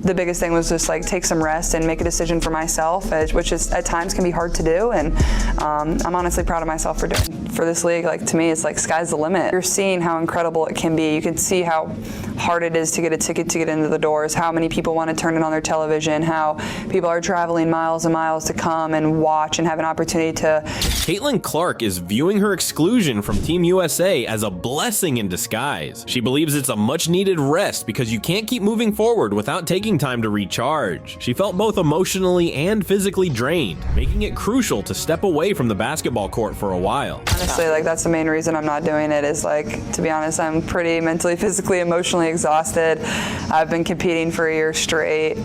the biggest thing was just like take some rest and make a decision for myself, which is at times can be hard to do. And I'm honestly proud of myself for this league. Like, to me, it's like sky's the limit. You're seeing how incredible it can be. You can see how hard it is to get a ticket to get into the doors, how many people want to turn it on their television, how people are traveling miles and miles to come and watch and have an opportunity to. Caitlin Clark is viewing her exclusion from Team USA as a blessing in disguise. She believes it's a much-needed rest because you can't keep moving forward without taking time to recharge. She felt both emotionally and physically drained, making it crucial to step away from the basketball court for a while. Honestly, like, that's the main reason I'm not doing it, is like, to be honest, I'm pretty mentally, physically, emotionally exhausted. I've been competing for a year straight.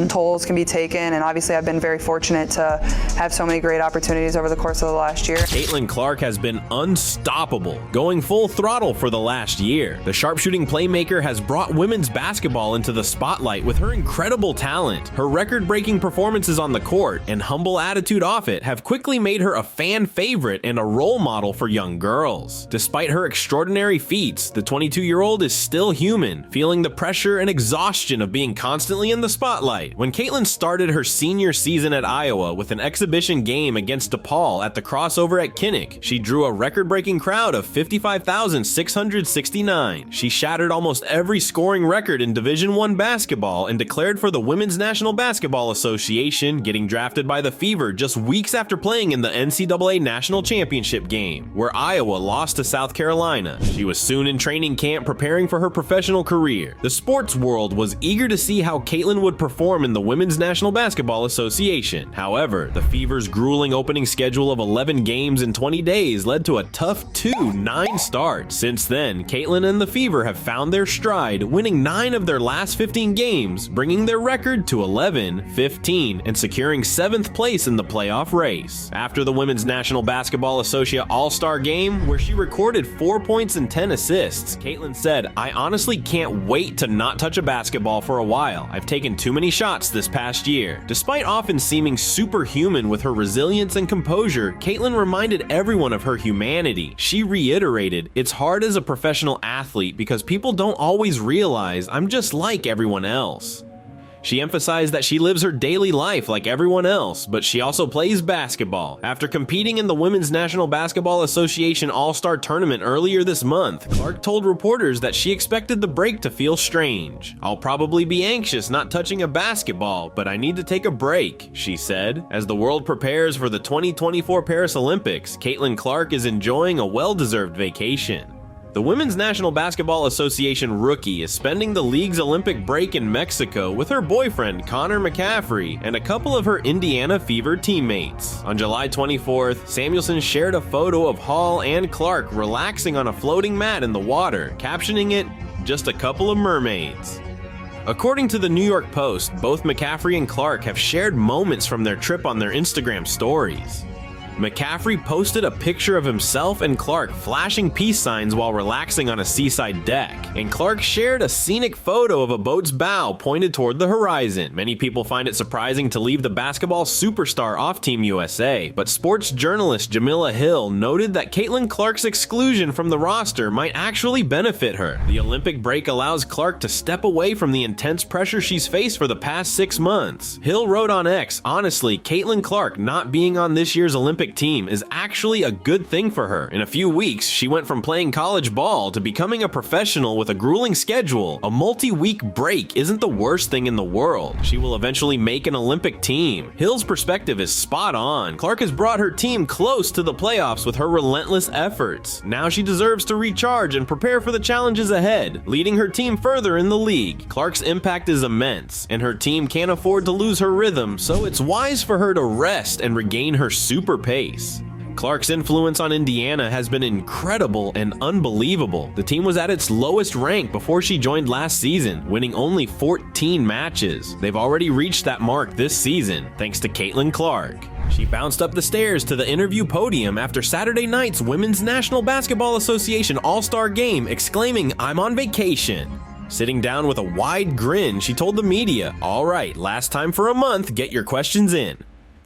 Tolls can be taken, and obviously I've been very fortunate to have so many great opportunities over the course of the last year. Caitlin Clark has been unstoppable, going full throttle for the last year. The sharpshooting playmaker has brought women's basketball into the spotlight with her incredible talent. Her record-breaking performances on the court and humble attitude off it have quickly made her a fan favorite and a role model for young girls. Despite her extraordinary feats, the 22-year-old is still human, feeling the pressure and exhaustion of being constantly in the spotlight. When Caitlin started her senior season at Iowa with an exhibition game against DePaul at the crossover at Kinnick, she drew a record-breaking crowd of 55,669. She shattered almost every scoring record in Division I basketball and declared for the Women's National Basketball Association, getting drafted by the Fever just weeks after playing in the NCAA National Championship game, where Iowa lost to South Carolina. She was soon in training camp preparing for her professional career. The sports world was eager to see how Caitlin would perform in the Women's National Basketball Association. However, the Fever's grueling opening schedule of 11 games in 20 days led to a tough 2-9 start. Since then, Caitlin and the Fever have found their stride, winning 9 of their last 15 games, bringing their record to 11-15 and securing 7th place in the playoff race. After the Women's National Basketball Associate All-Star Game, where she recorded 4 points and 10 assists, Caitlin said, "I honestly can't wait to not touch a basketball for a while. I've taken too many shots this past year." Despite often seeming superhuman with her resilience and composure, Caitlin reminded everyone of her humanity. She reiterated, "It's hard as a professional athlete because people don't always realize I'm just like everyone else." She emphasized that she lives her daily life like everyone else, but she also plays basketball. After competing in the Women's National Basketball Association All-Star Tournament earlier this month, Clark told reporters that she expected the break to feel strange. "I'll probably be anxious not touching a basketball, but I need to take a break," she said. As the world prepares for the 2024 Paris Olympics, Caitlin Clark is enjoying a well-deserved vacation. The Women's National Basketball Association rookie is spending the league's Olympic break in Mexico with her boyfriend Connor McCaffrey and a couple of her Indiana Fever teammates. On July 24th, Samuelson shared a photo of Hall and Clark relaxing on a floating mat in the water, captioning it, "Just a couple of mermaids." According to the New York Post, both McCaffrey and Clark have shared moments from their trip on their Instagram stories. McCaffrey posted a picture of himself and Clark flashing peace signs while relaxing on a seaside deck, and Clark shared a scenic photo of a boat's bow pointed toward the horizon. Many people find it surprising to leave the basketball superstar off Team USA, but sports journalist Jamila Hill noted that Caitlin Clark's exclusion from the roster might actually benefit her. The Olympic break allows Clark to step away from the intense pressure she's faced for the past 6 months. Hill wrote on X, "Honestly, Caitlin Clark not being on this year's Olympic team is actually a good thing for her. In a few weeks, she went from playing college ball to becoming a professional with a grueling schedule. A multi-week break isn't the worst thing in the world. She will eventually make an Olympic team." Hill's perspective is spot on. Clark has brought her team close to the playoffs with her relentless efforts. Now she deserves to recharge and prepare for the challenges ahead, leading her team further in the league. Clark's impact is immense, and her team can't afford to lose her rhythm, so it's wise for her to rest and regain her super pace. Clark's influence on Indiana has been incredible and unbelievable. The team was at its lowest rank before she joined last season, winning only 14 matches. They've already reached that mark this season, thanks to Caitlin Clark. She bounced up the stairs to the interview podium after Saturday night's Women's National Basketball Association All-Star Game, exclaiming, "I'm on vacation." Sitting down with a wide grin, she told the media, "All right, last time for a month, get your questions in."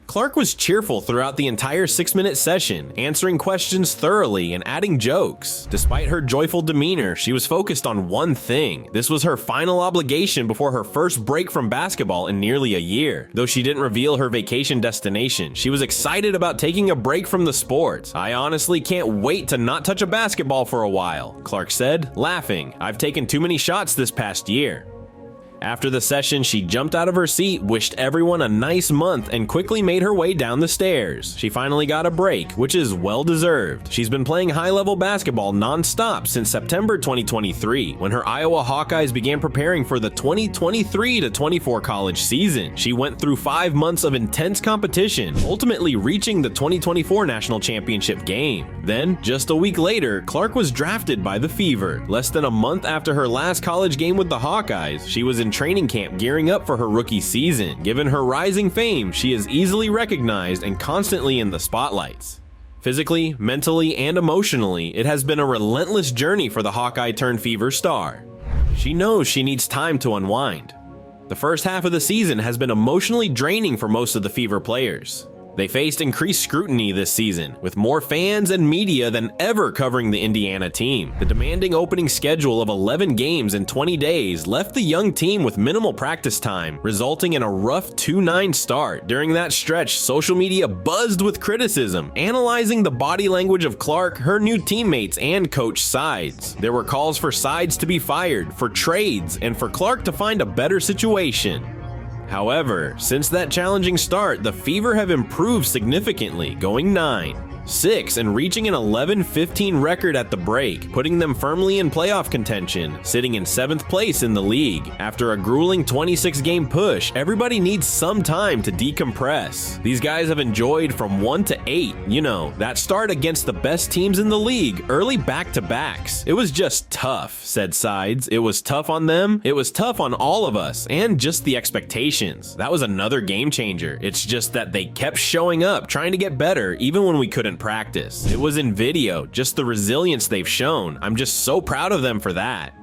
Clark was cheerful throughout the entire 6-minute session, answering questions thoroughly and adding jokes. Despite her joyful demeanor, she was focused on one thing. This was her final obligation before her first break from basketball in nearly a year. Though she didn't reveal her vacation destination, she was excited about taking a break from the sport. "I honestly can't wait to not touch a basketball for a while," Clark said, laughing. "I've taken too many shots this past year." After the session, she jumped out of her seat, wished everyone a nice month, and quickly made her way down the stairs. She finally got a break, which is well deserved. She's been playing high-level basketball non-stop since September 2023, when her Iowa Hawkeyes began preparing for the 2023-24 college season. She went through 5 months of intense competition, ultimately reaching the 2024 national championship game. Then, just a week later, Clark was drafted by the Fever. Less than a month after her last college game with the Hawkeyes, she was in training camp gearing up for her rookie season. Given her rising fame, she is easily recognized and constantly in the spotlights. Physically, mentally, and emotionally, it has been a relentless journey for the Hawkeye-turned-Fever star. She knows she needs time to unwind. The first half of the season has been emotionally draining for most of the Fever players. They faced increased scrutiny this season, with more fans and media than ever covering the Indiana team. The demanding opening schedule of 11 games in 20 days left the young team with minimal practice time, resulting in a rough 2-9 start. During that stretch, social media buzzed with criticism, analyzing the body language of Clark, her new teammates, and Coach Sides. There were calls for Sides to be fired, for trades, and for Clark to find a better situation. However, since that challenging start, the Fever have improved significantly, going 9-6 and reaching an 11-15 record at the break, putting them firmly in playoff contention, sitting in 7th place in the league. After a grueling 26-game push, everybody needs some time to decompress. These guys have enjoyed from 1 to 8, that start against the best teams in the league, early back-to-backs. It was just tough, said Sides. It was tough on them, it was tough on all of us, and just the expectations. That was another game changer. It's just that they kept showing up, trying to get better, even when we couldn't practice. It was in video, just the resilience they've shown. I'm just so proud of them for that.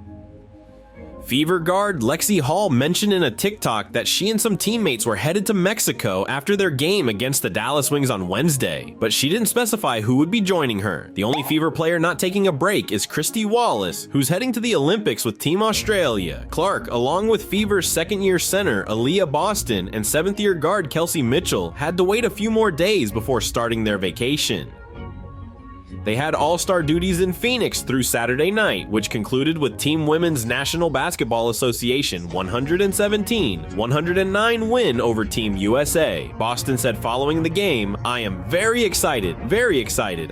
Fever guard Lexi Hall mentioned in a TikTok that she and some teammates were headed to Mexico after their game against the Dallas Wings on Wednesday, but she didn't specify who would be joining her. The only Fever player not taking a break is Christy Wallace, who's heading to the Olympics with Team Australia. Clark, along with Fever's second-year center Aaliyah Boston and 7th-year guard Kelsey Mitchell, had to wait a few more days before starting their vacation. They had all-star duties in Phoenix through Saturday night, which concluded with Team Women's National Basketball Association 117-109 win over Team USA. Boston said following the game, "I am very excited.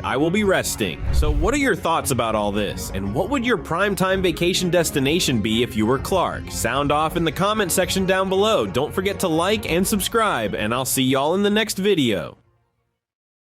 I will be resting." So what are your thoughts about all this? And what would your primetime vacation destination be if you were Clark? Sound off in the comment section down below. Don't forget to like and subscribe, and I'll see y'all in the next video.